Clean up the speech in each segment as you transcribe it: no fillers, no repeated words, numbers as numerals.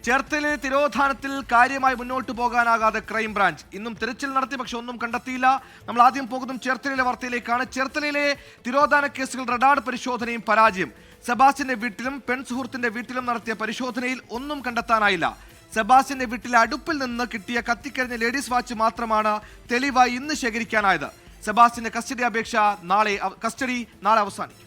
ചേർത്തലയിലെ തിരോധാനത്തിൽ കാര്യമായി മുന്നോട്ട് പോകാനാകാതെ ക്രൈംബ്രാഞ്ച് ഇന്നും തിരച്ചിൽ നടത്തി, പക്ഷെ ഒന്നും കണ്ടെത്തിയില്ല. നമ്മൾ ആദ്യം പോകുന്നതും ചേർത്തലയിലെ വാർത്തയിലേക്കാണ്. ചേർത്തലയിലെ തിരോധാന കേസുകൾ റഡാർ പരിശോധനയും പരാജയം. സെബാസ്റ്റ്യന്റെ വീട്ടിലും പെൺസുഹൃത്തിന്റെ വീട്ടിലും നടത്തിയ പരിശോധനയിൽ ഒന്നും കണ്ടെത്താനായില്ല. സെബാസ്റ്റ്യന്റെ വീട്ടിലെ അടുപ്പിൽ നിന്ന് കിട്ടിയ കത്തിക്കരിഞ്ഞ ലേഡീസ് വാച്ച് മാത്രമാണ് തെളിവായി ഇന്ന് ശേഖരിക്കാനായത്. സെബാസ്റ്റ്യന്റെ കസ്റ്റഡി അപേക്ഷ നാളെ അവസാനിക്കും.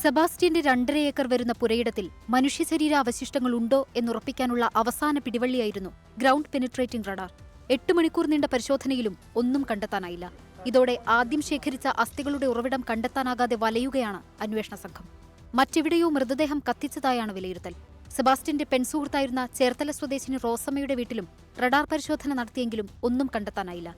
സെബാസ്റ്റ്യന്റെ 2.5 ഏക്കർ വരുന്ന പുരയിടത്തിൽ മനുഷ്യശരീര അവശിഷ്ടങ്ങൾ ഉണ്ടോ എന്നുറപ്പിക്കാനുള്ള അവസാന പിടിവള്ളിയായിരുന്നു ഗ്രൗണ്ട് പെനിട്രേറ്റിംഗ് റഡാർ. 8 മണിക്കൂർ നീണ്ട പരിശോധനയിലും ഒന്നും കണ്ടെത്താനായില്ല. ഇതോടെ ആദ്യം ശേഖരിച്ച അസ്ഥികളുടെ ഉറവിടം കണ്ടെത്താനാകാതെ വലയുകയാണ് അന്വേഷണ സംഘം. മറ്റെവിടെയോ മൃതദേഹം കത്തിച്ചതായാണ് വിലയിരുത്തൽ. സെബാസ്റ്റ്യന്റെ പെൺസുഹൃത്തായിരുന്ന ചേർത്തല സ്വദേശിനി റോസമ്മയുടെ വീട്ടിലും റഡാർ പരിശോധന നടത്തിയെങ്കിലും ഒന്നും കണ്ടെത്താനായില്ല.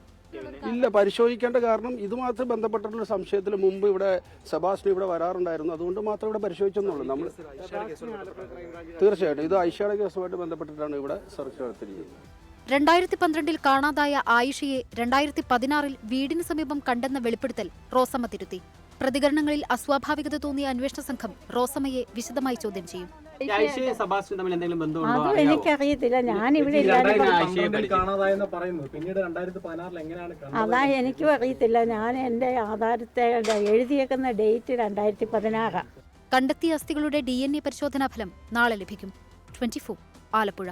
ഇല്ല, പരിശോധിക്കേണ്ട കാരണം ഇതുമാത്രം ബന്ധപ്പെട്ടിട്ടുള്ള സംശയത്തിൽ മുമ്പ് ഇവിടെ സെബാസ്റ്റ്യൻ ഇവിടെ വരാറുണ്ടായിരുന്നു. അതുകൊണ്ട് മാത്രം ഇവിടെ പരിശോധിച്ചെന്നുള്ളൂ. നമ്മൾ തീർച്ചയായിട്ടും ഇത് ഐഷയുടെ കേസുമായിട്ട് ബന്ധപ്പെട്ടിട്ടാണ് ഇവിടെ സെർച്ച് നടത്തിയിരിക്കുന്നത്. 2012 കാണാതായ ആയിഷയെ 2016 വീടിന് സമീപം കണ്ടെന്ന വെളിപ്പെടുത്തൽ റോസമ്മ തിരുത്തി. പ്രതികരണങ്ങളിൽ അസ്വാഭാവികത തോന്നിയ അന്വേഷണ സംഘം റോസമ്മയെ വിശദമായി ചോദ്യം ചെയ്യും. എനിക്കറിയത്തില്ല, ഞാനിവിടെ അതാ എനിക്കും അറിയത്തില്ല. ഞാൻ എന്റെ ആധാരത്തെ എഴുതിയേക്കുന്ന ഡേറ്റ് 2016. കണ്ടെത്തിയ അസ്ഥികളുടെ DNA പരിശോധനാ ഫലം നാളെ ലഭിക്കും. 24 ആലപ്പുഴ.